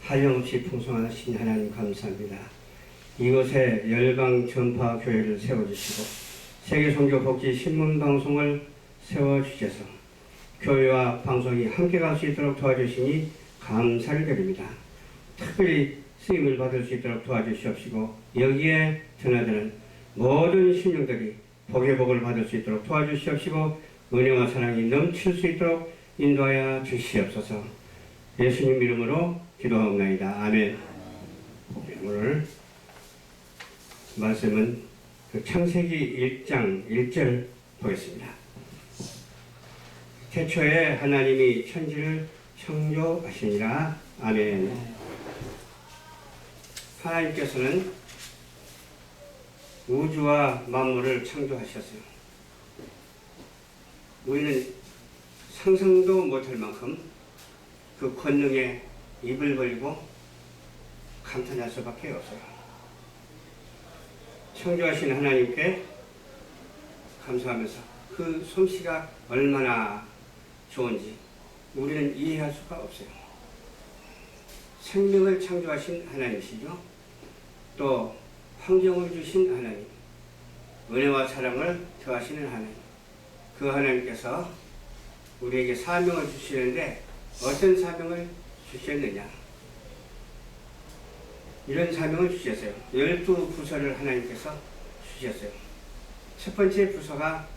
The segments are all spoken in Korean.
한량없이 풍성하신 하나님 감사합니다. 이곳에 열방 전파 교회를 세워주시고 세계선교복지 신문방송을 세워주셔서 교회와 방송이 함께 갈 수 있도록 도와주시니 감사를 드립니다. 특별히 쓰임을 받을 수 있도록 도와주시옵시고 여기에 드나드는 모든 심령들이 복의 복을 받을 수 있도록 도와주시옵시고 은혜와 사랑이 넘칠 수 있도록 인도하여 주시옵소서. 예수님 이름으로 기도하옵나이다. 아멘. 오늘 말씀은 창세기 1장 1절 보겠습니다. 태초에 하나님이 천지를 창조하시니라. 아멘. 하나님께서는 우주와 만물을 창조하셨어요. 우리는 상상도 못할 만큼 그 권능에 입을 벌리고 감탄할 수밖에 없어요. 창조하신 하나님께 감사하면서 그 솜씨가 얼마나 좋은지 우리는 이해할 수가 없어요. 생명을 창조하신 하나님이시죠. 또 환경을 주신 하나님, 은혜와 사랑을 더하시는 하나님, 그 하나님께서 우리에게 사명을 주시는데 어떤 사명을 주셨느냐? 이런 사명을 주셨어요. 12부서를 하나님께서 주셨어요. 첫 번째 부서가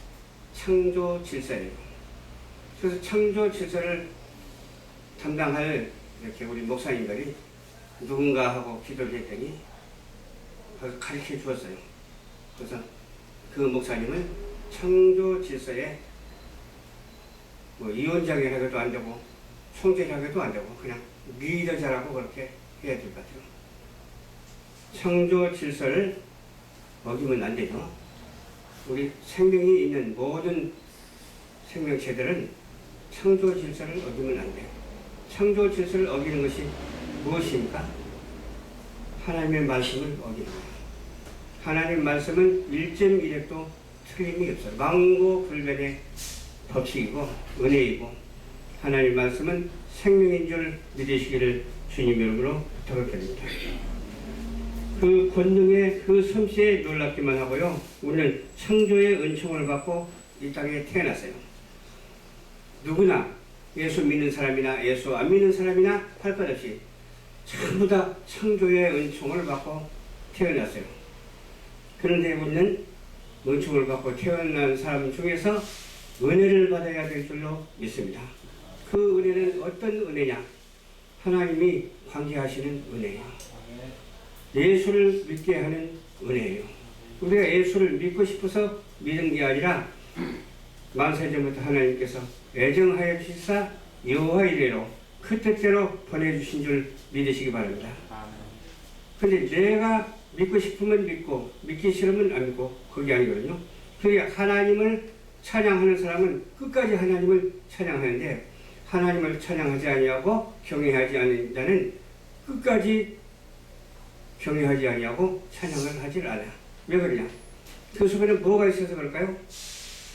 창조 질서예요. 그래서 창조 질서를 담당할 이렇게 우리 목사님들이 누군가 하고 기도를 했더니 가르쳐 주었어요. 그래서 그 목사님은 창조 질서에 위원장이라고도 안 되고 총재라고도 안 되고 그냥 리더자라고 그렇게 해야 될 것 같아요. 창조 질서를 어기면 안 되죠. 우리 생명이 있는 모든 생명체들은 창조 질서를 어기면 안 돼요. 창조 질서를 어기는 것이 무엇입니까? 하나님의 말씀을 어기는 거예요. 하나님 말씀은 1.1획도 틀림이 없어요. 망고불변의 법칙이고 은혜이고 하나님 말씀은 생명인 줄 믿으시기를 주님 이름으로 부탁드립니다. 그 권능의 그 솜씨에 놀랍기만 하고요. 우리는 창조의 은총을 받고 이 땅에 태어났어요. 누구나 예수 믿는 사람이나 예수 안 믿는 사람이나 할 것 없이 전부 다 창조의 은총을 받고 태어났어요. 그런데 우리는 은총을 받고 태어난 사람 중에서 은혜를 받아야 될 줄로 믿습니다. 그 은혜는 어떤 은혜냐? 하나님이 관계하시는 은혜예요. 예수를 믿게 하는 은혜예요. 우리가 예수를 믿고 싶어서 믿은 게 아니라 만세전부터 하나님께서 애정하여 주시사 여호와 이래로 그 뜻대로 보내주신 줄 믿으시기 바랍니다. 근데 내가 믿고 싶으면 믿고 믿기 싫으면 안 믿고 그게 아니거든요. 그게 하나님을 찬양하는 사람은 끝까지 하나님을 찬양하는데 하나님을 찬양하지 아니하고 경외하지 않는 자는 끝까지 경외하지 아니하고 찬양을 하질 않아. 왜 그러냐? 그 속에는 뭐가 있어서 그럴까요?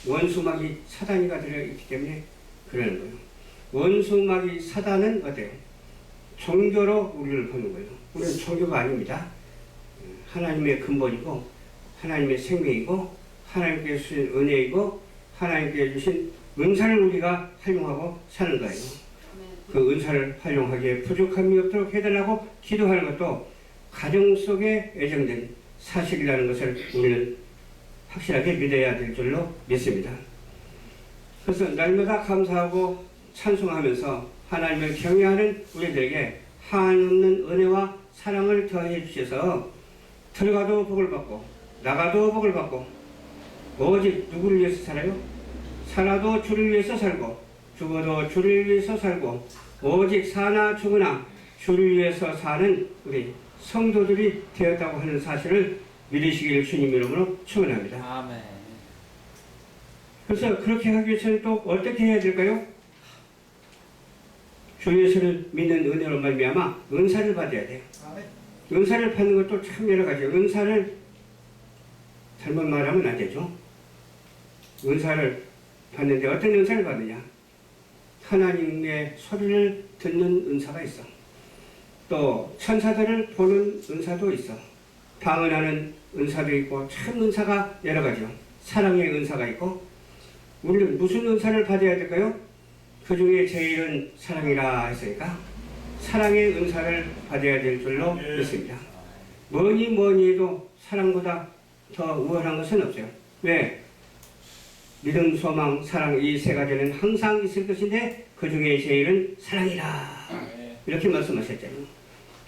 원수마귀 사단이가 들어있기 때문에 그러는 거예요. 원수마귀 사단은 어때요? 종교로 우리를 보는 거예요. 우리는 종교가 아닙니다. 하나님의 근본이고 하나님의 생명이고 하나님께 주신 은혜이고 하나님께 주신 은사를 우리가 활용하고 사는 거예요. 그 은사를 활용하기에 부족함이 없도록 해달라고 기도하는 것도 가정 속에 애정된 사실이라는 것을 우리는 확실하게 믿어야 될 줄로 믿습니다. 그래서 날마다 감사하고 찬송하면서 하나님을 경외하는 우리들에게 한없는 은혜와 사랑을 더해 주셔서 들어가도 복을 받고 나가도 복을 받고 오직 누구를 위해서 살아요? 살아도 주를 위해서 살고 죽어도 주를 위해서 살고 오직 사나 죽으나 주를 위해서 사는 우리 성도들이 되었다고 하는 사실을 믿으시기를 주님 이름으로 축원합니다. 아멘. 그래서 그렇게 하기 위해서는 또 어떻게 해야 될까요? 주 예수를 믿는 은혜로 말미암아 은사를 받아야 돼요. 아멘. 은사를 받는 것도 참 여러 가지예요. 은사를 잘못 말하면 안 되죠. 은사를 받는데 어떤 은사를 받느냐? 하나님의 소리를 듣는 은사가 있어. 또 천사들을 보는 은사도 있어. 방언하는 은사도 있고 참 은사가 여러 가지요. 사랑의 은사가 있고 우리는 무슨 은사를 받아야 될까요? 그 중에 제일은 사랑이라 했으니까 사랑의 은사를 받아야 될 줄로 믿습니다. 뭐니 해도 사랑보다 더 우월한 것은 없어요. 왜? 믿음, 소망, 사랑 이 세 가지는 항상 있을 것인데 그 중에 제일은 사랑이라 이렇게 말씀하셨잖아요.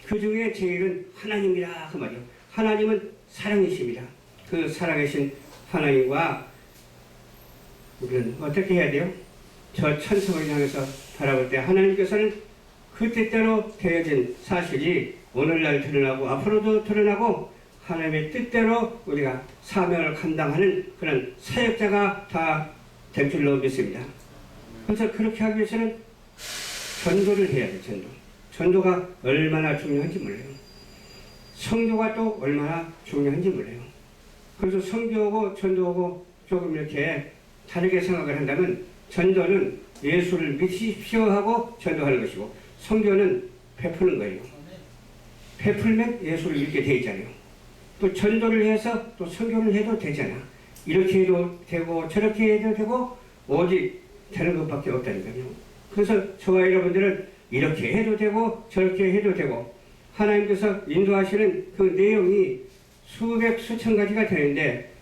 그 중에 제일은 하나님이라 그 말이요. 하나님은 사랑이십니다. 그 살아계신 하나님과 우리는 어떻게 해야 돼요? 저 천성을 향해서 바라볼 때 하나님께서는 그 뜻대로 되어진 사실이 오늘날 드러나고 앞으로도 드러나고 하나님의 뜻대로 우리가 사명을 감당하는 그런 사역자가 다 될 줄로 믿습니다. 그래서 그렇게 하기 위해서는 전도를 해야 돼요. 전도가 얼마나 중요한지 몰라요. 성교가 또 얼마나 중요한지 몰라요. 그래서 성교하고 전도하고 조금 이렇게 다르게 생각을 한다면 전도는 예수를 믿으십시오 하고 전도하는 것이고 성교는 베푸는 거예요. 베풀면 예수를 믿게 돼 있잖아요. 또 전도를 해서 또 성교를 해도 되잖아. 이렇게 해도 되고 저렇게 해도 되고 오직 되는 것밖에 없다니까요. 그래서 저와 여러분들은 이렇게 해도 되고 저렇게 해도 되고 하나님께서 인도하시는 그 내용이 수백 수천 가지가 되는데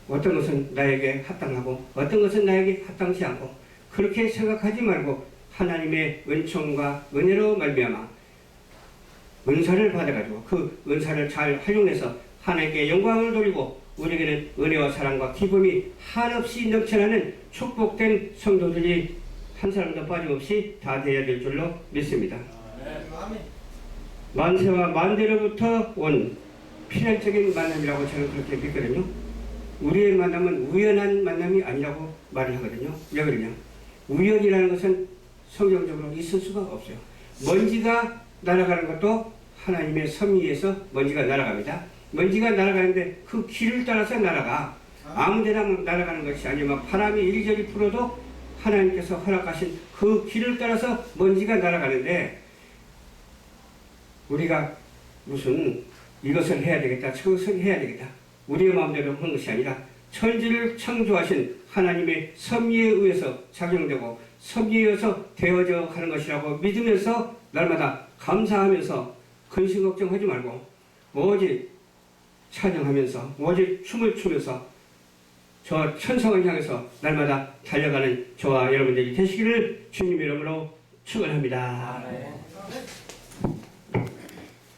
어떤 것은 나에게 합당하고 어떤 것은 나에게 합당치 않고 그렇게 생각하지 말고 하나님의 은총과 은혜로 말미암아 은사를 받아가지고 그 은사를 잘 활용해서 하나님께 영광을 돌리고 우리에게는 은혜와 사랑과 기쁨이 한없이 넘쳐나는 축복된 성도들이 한 사람도 빠짐없이 다 되어야 될 줄로 믿습니다. 만세와 만대로부터 온 필연적인 만남이라고 저는 그렇게 믿거든요. 우리의 만남은 우연한 만남이 아니라고 말을 하거든요. 왜 그러냐? 우연이라는 것은 성경적으로 있을 수가 없어요. 먼지가 날아가는 것도 하나님의 섭리에서 먼지가 날아갑니다. 먼지가 날아가는데 그 길을 따라서 날아가. 아무데나 날아가는 것이 아니면 바람이 이리저리 불어도 하나님께서 허락하신 그 길을 따라서 먼지가 날아가는데 우리가 무슨 이것을 해야 되겠다 저것을 해야 되겠다 우리의 마음대로 하는 것이 아니라 천지를 창조하신 하나님의 섭리에 의해서 작용되고 섭리에 의해서 되어져 가는 것이라고 믿으면서 날마다 감사하면서 근심 걱정하지 말고 오직 찬양하면서 오직 춤을 추면서 저 천성을 향해서 날마다 달려가는 저와 여러분들이 되시기를 주님의 이름으로 축원합니다.